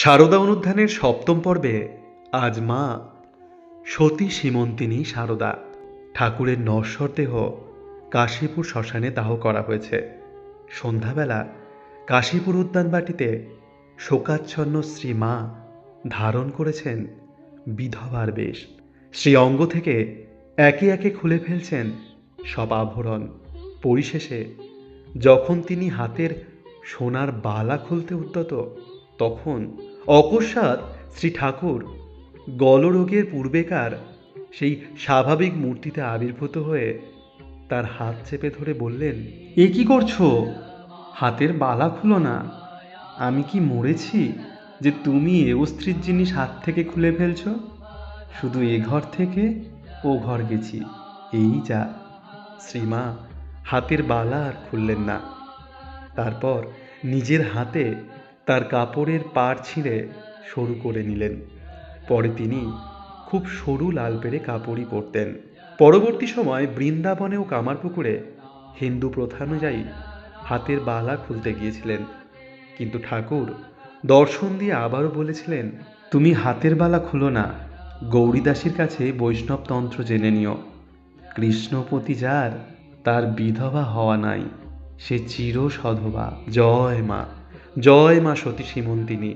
সারদা অনুধ্যানের সপ্তম পর্বে আজ মা সতী সীমন্তিনী সারদা ঠাকুরের নশ্বর দেহ কাশীপুর শ্মশানে দাহ করা হয়েছে। সন্ধ্যাবেলা কাশীপুর উদ্যানবাটিতে শোকাচ্ছন্ন শ্রীমা ধারণ করেছেন বিধবার বেশ। শ্রী অঙ্গ থেকে একে একে খুলে ফেলছেন সব আভরণ। পরিশেষে যখন তিনি হাতের সোনার বালা খুলতে উদ্যত, তখন অকস্মাৎ শ্রী ঠাকুর গলরোগের পূর্বেকার সেই স্বাভাবিক মূর্তিতে আবির্ভূত হয়ে তার হাত চেপে ধরে বললেন, এ কি করছো? হাতের বালা খুলো না। আমি কি মরেছি যে তুমি এ অস্থির জিনিস হাত থেকে খুলে ফেলছো? শুধু এ ঘর থেকে ও ঘর গেছি, এই যা। শ্রীমা হাতের বালা আর খুললেন না। তারপর নিজের হাতে তার কাপড়ের পাড় ছিঁড়ে সরু করে নিলেন। পরে তিনি খুব সরু লাল পেড়ে কাপড়ই পরতেন। পরবর্তী সময় বৃন্দাবনে ও কামারপুকুরে হিন্দু প্রথা অনুযায়ী হাতের বালা খুলতে গিয়েছিলেন, কিন্তু ঠাকুর দর্শন দিয়ে আবারও বলেছিলেন, তুমি হাতের বালা খুলো না, গৌরীদাসীর কাছে বৈষ্ণব তন্ত্র জেনে নিও। কৃষ্ণপতি যার, তার বিধবা হওয়া নাই, সে চির সধবা। জয় মা, জয় মা সতী সীমন্তিনী।